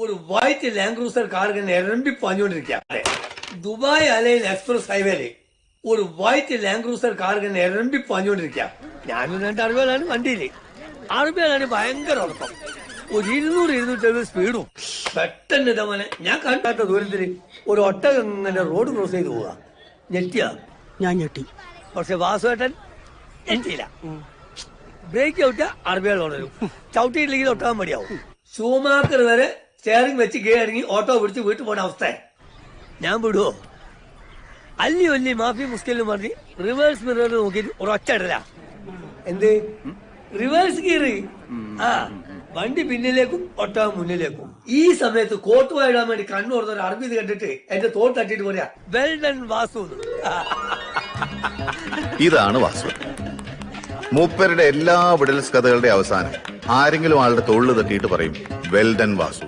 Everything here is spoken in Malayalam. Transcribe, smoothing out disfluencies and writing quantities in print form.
ഒരു വൈറ്റ് ലാൻഡ് ക്രൂസർ കാർ ഇങ്ങനെ ഇരമ്പി പാഞ്ഞുകൊണ്ടിരിക്കുക. ദുബായ് അലൈൻ എക്സ്പ്രസ് ഹൈവേയില് ഒരു വൈറ്റ് ലാൻഡ് ക്രൂസർ കാർ ഇങ്ങനെ ഇരമ്പി പാഞ്ഞുകൊണ്ടിരിക്കുക. ഞാനും 2 അറുപതാണ് വണ്ടിയില്. അറുപതാണ് ഭയങ്കര ഉറപ്പം. ഒരു 200-250 സ്പീഡും. പെട്ടെന്ന് ഇതവനെ ഞാൻ കണ്ടാത്ത ദൂരത്തില് ഒരു ഒട്ടകം ഇങ്ങനെ റോഡ് ക്രോസ് ചെയ്ത് പോവുക. ഞെട്ടിയാ? ഞാൻ ഞെട്ടി. പക്ഷെ വാസുവേട്ടൻ ഞെട്ടിയില്ല. ബ്രേക്ക് ചവിട്ടിയ അറബികൾ തുടരും, ചവിട്ടിയില്ലെങ്കിൽ ഒട്ടാൻ മടിയാവും. ഷൂമാക്കർ വരെ സ്റ്റെയറിംഗ് വെച്ച് കീഴടങ്ങി ഓട്ടോ പിടിച്ച് വീട്ടിൽ പോണ അവസ്ഥ. ഞാൻ വിടുവോ? അല്ലി മാഫി മുസ്കലിനും പറഞ്ഞ് റിവേഴ്സ് മിറർ നോക്കിയിട്ട് ഒരൊറ്റ ഇടല. എന്ത് റിവേഴ്സ് ഗിയർ? ആ, വണ്ടി പിന്നിലേക്കും ഒട്ടകം മുന്നിലേക്കും. ഈ സമയത്ത് കോട്ട് വായിടാൻ വേണ്ടി കണ്ണു തുറന്ന ഒരു അറബി കണ്ടിട്ട് എന്റെ തോട്ട് തട്ടിട്ട് പറയാ വെൽ ഡൺ വാസു. ഇതാണ് വാസു. മൂപ്പരുടെ എല്ലാ വിടൽസ് കഥകളുടെ അവസാനം ആരെങ്കിലും ആളുടെ തൊഴിൽ തട്ടിയിട്ട് പറയും വെൽ ഡൺ വാസു.